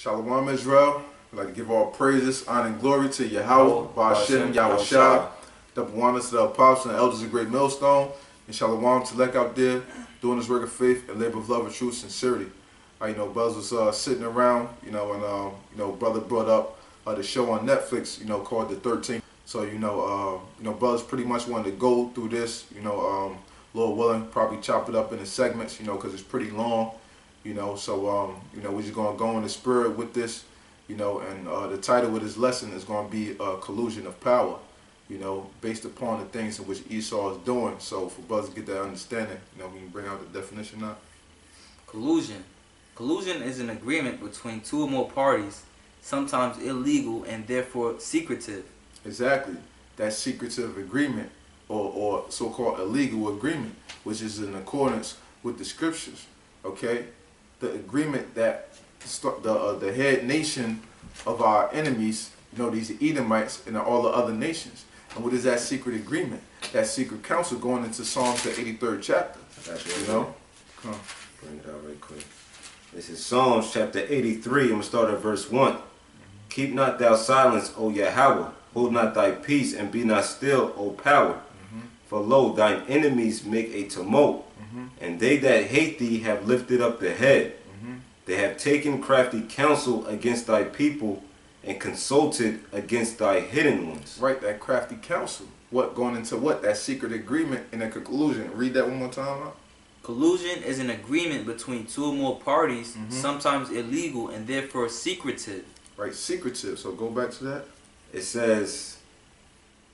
Shalawam Israel. I'd like to give all praises, honor, and glory to YAHAWAH, YAHAWASHI, double honors to the apostles and elders of Great Millstone, and Shalawam to Lek out there doing this work of faith and labor of love and true sincerity. Brothers was sitting around, and brother brought up the show on Netflix, called The 13th. So brothers pretty much wanted to go through this, Lord willing, probably chop it up into segments, because it's pretty long. We're just gonna go in the spirit with this, and the title of this lesson is gonna be Collusion of Power, based upon the things in which Esau is doing. So for brothers to get that understanding, we can bring out the definition now. Collusion. Collusion is an agreement between two or more parties, sometimes illegal and therefore secretive. Exactly. That secretive agreement or so-called illegal agreement, which is in accordance with the scriptures, okay? The agreement that the head nation of our enemies, these Edomites and all the other nations. And what is that secret agreement? That secret counsel going into Psalms the 83rd chapter. Come on. Bring it out right quick. This is Psalms chapter 83. I'm going to start at verse 1. Keep not thou silence, O Yahawah. Hold not thy peace, and be not still, O power. For lo, thine enemies make a tumult, and they that hate thee have lifted up the head. They have taken crafty counsel against thy people, and consulted against thy hidden ones. Right, that crafty counsel. What, going into what? That secret agreement and a conclusion. Read that one more time, huh? Collusion is an agreement between two or more parties, sometimes illegal and therefore secretive. Right, secretive. So go back to that. It says,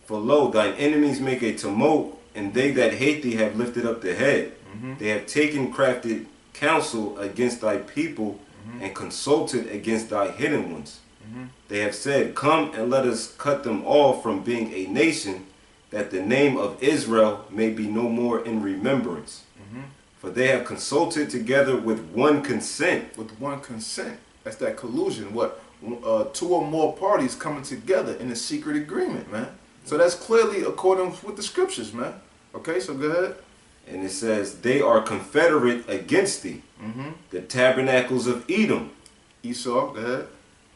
for lo, thine enemies make a tumult, and they that hate thee have lifted up the head. They have taken crafty counsel against thy people, and consulted against thy hidden ones. They have said, come and let us cut them off from being a nation, that the name of Israel may be no more in remembrance. For they have consulted together with one consent. With one consent. That's that collusion. What? Two or more parties coming together in a secret agreement, man. So that's clearly according with the scriptures, man. Okay, so go ahead. And it says, they are confederate against thee. The tabernacles of Edom. Esau, go ahead.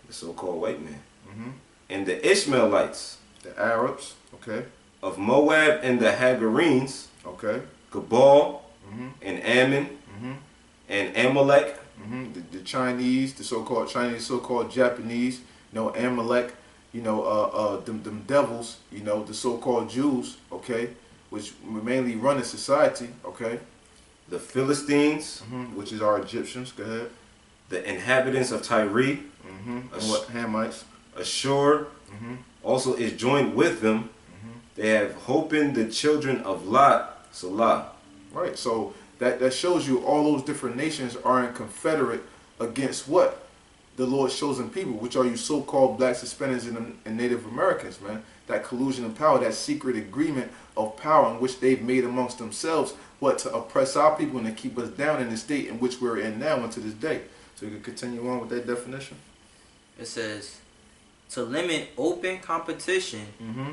The so-called white man. And the Ishmaelites. The Arabs, okay. Of Moab and the Hagarenes. Okay. Gebal and Ammon and Amalek. The Chinese, the so-called Chinese, so-called Japanese, Amalek, them devils, the so-called Jews, okay, which mainly run the society, okay. The Philistines, which is our Egyptians, go ahead. The inhabitants of Tyre, and what, Hamites. Ashur, also is joined with them. They have holpen the children of Lot, Salah. Right, so that shows you all those different nations are in confederate against what? The Lord's chosen people, which are you so-called blacks, Hispanics, and Native Americans, man. That collusion of power, that secret agreement of power in which they've made amongst themselves, what, to oppress our people and to keep us down in the state in which we're in now and to this day. So you can continue on with that definition. It says, to limit open competition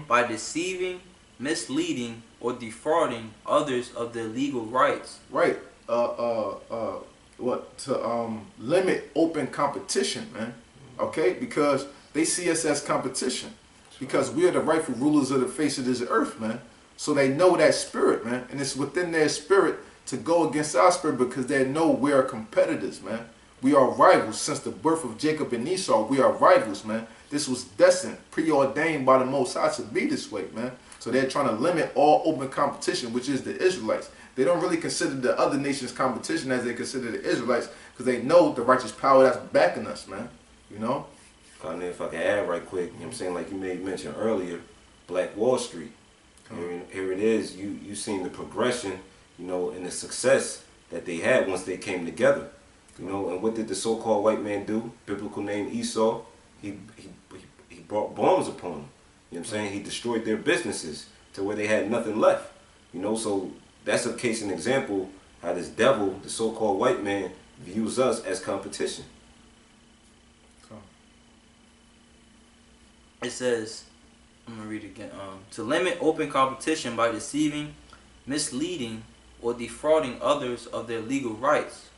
by deceiving, misleading, or defrauding others of their legal rights. Right. What? To limit open competition, man. Okay? Because they see us as competition. Because we are the rightful rulers of the face of this earth, man. So they know that spirit, man. And it's within their spirit to go against our spirit because they know we are competitors, man. We are rivals. Since the birth of Jacob and Esau, we are rivals, man. This was destined, preordained by the Most High to be this way, man. So they're trying to limit all open competition, which is the Israelites. They don't really consider the other nations competition as they consider the Israelites because they know the righteous power that's backing us, man. If I can add right quick, you know what I'm saying, like you made mention earlier, Black Wall Street. Here it is, you seen the progression, and the success that they had once they came together. And what did the so-called white man do? Biblical name Esau. He brought bombs upon them. You know what I'm saying? He destroyed their businesses to where they had nothing left. So that's a case and example how this devil, the so-called white man, views us as competition. It says, I'm going to read it again. To limit open competition by deceiving, misleading, or defrauding others of their legal rights.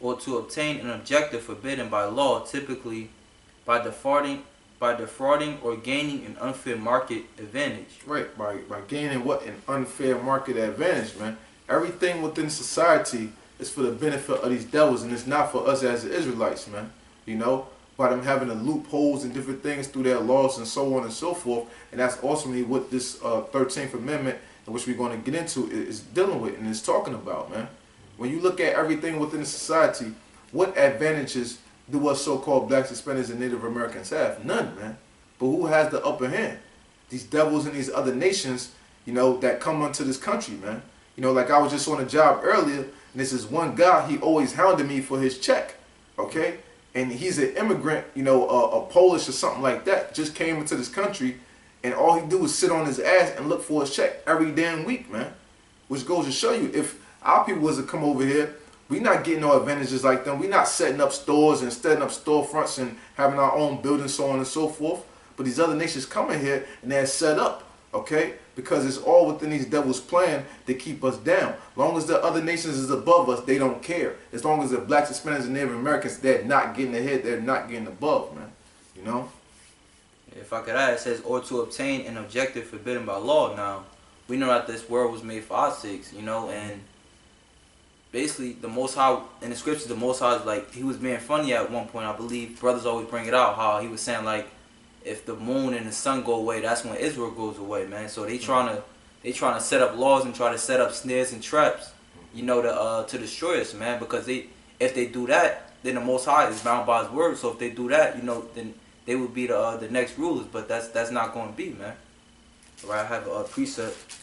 or to obtain an objective forbidden by law, typically by defrauding or gaining an unfair market advantage. Right, by gaining what? An unfair market advantage, man. Everything within society is for the benefit of these devils, and it's not for us as the Israelites, man. You know, by them having the loopholes and different things through their laws and so on and so forth. And that's ultimately what this 13th Amendment, in which we're going to get into, is dealing with and is talking about, man. When you look at everything within the society, what advantages do us so-called blacks, Hispanics, and Native Americans have? None, man. But who has the upper hand? These devils and these other nations, you know, that come onto this country, man. You know, like I was just on a job earlier, and this is one guy, he always hounded me for his check, okay? And he's an immigrant, you know, a Polish or something like that, just came into this country, and all he do is sit on his ass and look for his check every damn week, man. Which goes to show you, if our people was to come over here, we not getting no advantages like them. We not setting up stores and setting up storefronts and having our own buildings, so on and so forth. But these other nations coming here and they're set up, okay? Because it's all within these devils' plan to keep us down. As long as the other nations is above us, they don't care. As long as the blacks, Hispanics, and Native Americans, they're not getting ahead, they're not getting above, man. You know? If I could add, it says, or to obtain an objective forbidden by law. Now, we know that this world was made for our sakes, you know, and basically, the Most High, in the scriptures, the Most High, like, he was being funny at one point, I believe. Brothers always bring it out, how he was saying, like, if the moon and the sun go away, that's when Israel goes away, man. So they trying to set up laws and try to set up snares and traps, you know, to destroy us, man. Because if they do that, then the Most High is bound by his word. So if they do that, you know, then they would be the next rulers. But that's not going to be, man. All right, I have a precept,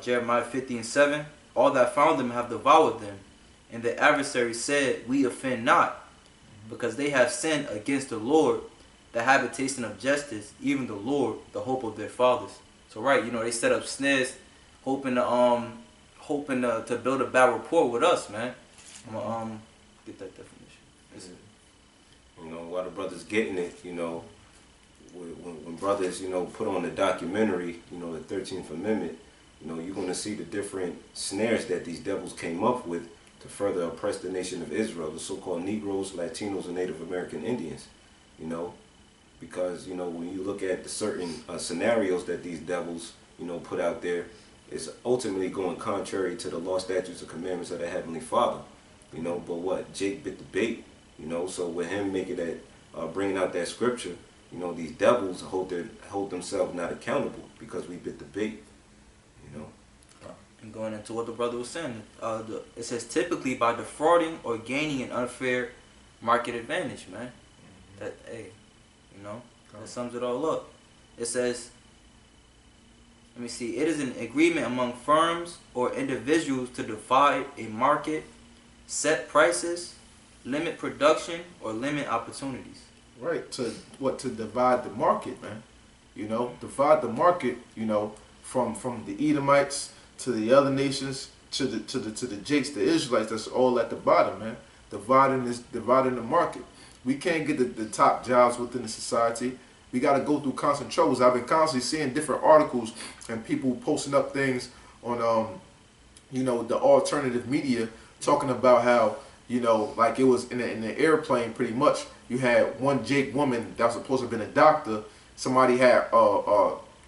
Jeremiah 50:7. All that found them have devoured them, and the adversary said, we offend not, because they have sinned against the Lord, the habitation of justice, even the Lord, the hope of their fathers. So right, you know, they set up snares, hoping to build a bad rapport with us, man. I'm gonna get that definition. You know, while the brothers getting it, you know, when brothers, you know, put on the documentary, you know, the 13th Amendment, you know, you're going to see the different snares that these devils came up with to further oppress the nation of Israel, the so-called Negroes, Latinos, and Native American Indians, you know, because, you know, when you look at the certain scenarios that these devils, you know, put out there, it's ultimately going contrary to the law, statutes, and commandments of the Heavenly Father, you know. But what? Jake bit the bait, you know, so with him making that, bringing out that scripture, you know, these devils hold themselves not accountable because we bit the bait. And going into what the brother was saying, it says typically by defrauding or gaining an unfair market advantage, man. That, hey, you know, that sums it all up. It says, let me see, it is an agreement among firms or individuals to divide a market, set prices, limit production, or limit opportunities. Right, to divide the market, man. You know, divide the market, you know, from the Edomites to the other nations, to the Jakes, the Israelites, that's all at the bottom, man. Dividing the market. We can't get the top jobs within the society. We got to go through constant troubles. I've been constantly seeing different articles and people posting up things on, you know, the alternative media, talking about how, you know, like it was in the airplane pretty much. You had one Jake woman that was supposed to have been a doctor. Somebody had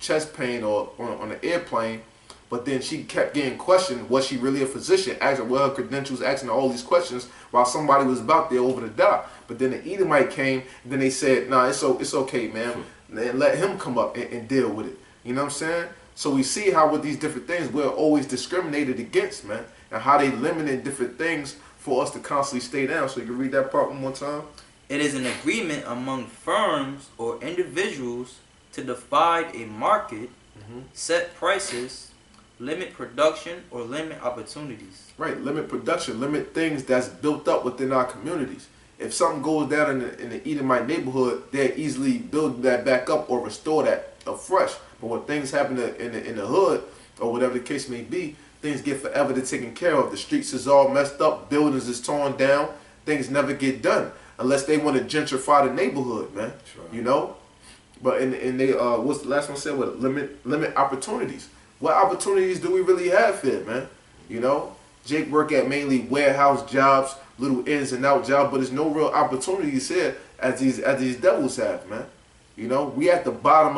chest pain or on the airplane. But then she kept getting questioned, was she really a physician? Asking what her credentials, asking all these questions while somebody was about there over to die. But then the Edomite came, and then they said, nah, it's okay, man. And let him come up and deal with it. You know what I'm saying? So we see how with these different things, we're always discriminated against, man. And how they limited different things for us to constantly stay down. So you can read that part one more time. It is an agreement among firms or individuals to divide a market, set prices, limit production, or limit opportunities. Right, limit production, limit things that's built up within our communities. If something goes down in the Edomite neighborhood, they'll easily build that back up or restore that afresh. But when things happen in the hood, or whatever the case may be, things get forever to taken care of. The streets is all messed up, buildings is torn down, things never get done. Unless they want to gentrify the neighborhood, man. Right. You know? But and they what's the last one said? What, limit opportunities. What opportunities do we really have here, man? You know, Jake work at mainly warehouse jobs, little ins and outs, y'all, but there's no real opportunities here as these devils have, man. You know, we at the bottom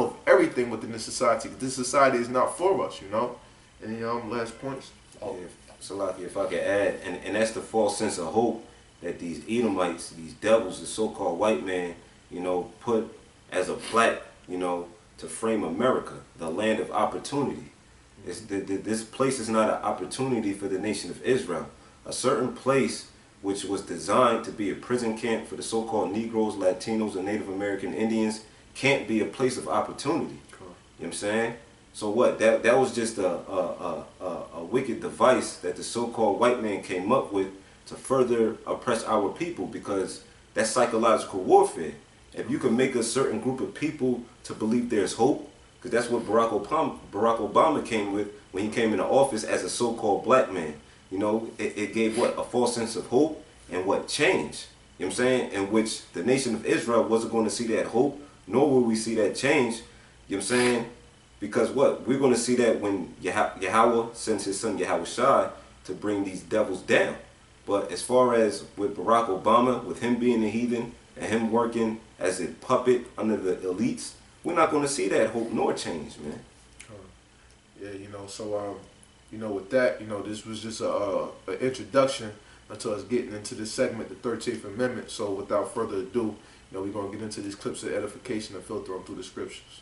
of everything within this society. This society is not for us, you know. Any last points? Oh, Salaki, if I could add, and that's the false sense of hope that these Edomites, these devils, the so-called white man, you know, put as a plaque, you know, to frame America, the land of opportunity. This place is not an opportunity for the nation of Israel. A certain place which was designed to be a prison camp for the so-called Negroes, Latinos, and Native American Indians can't be a place of opportunity. Cool. You know what I'm saying? So what? That was just a wicked device that the so-called white man came up with to further oppress our people, because that's psychological warfare. If you can make a certain group of people to believe there's hope, because that's what Barack Obama came with when he came into office as a so-called black man. You know, it gave what? A false sense of hope and what? Change. You know what I'm saying? In which the nation of Israel wasn't going to see that hope, nor will we see that change. You know what I'm saying? Because what? We're going to see that when Yahawah sends his son YAHAWASHI to bring these devils down. But as far as with Barack Obama, with him being a heathen and him working as a puppet under the elites, we're not going to see that hope nor change, man. Yeah, you know, so you know, with that, you know, this was just an introduction unto us getting into this segment, the 13th Amendment. So without further ado, you know, we're going to get into these clips of edification and filter them through the scriptures.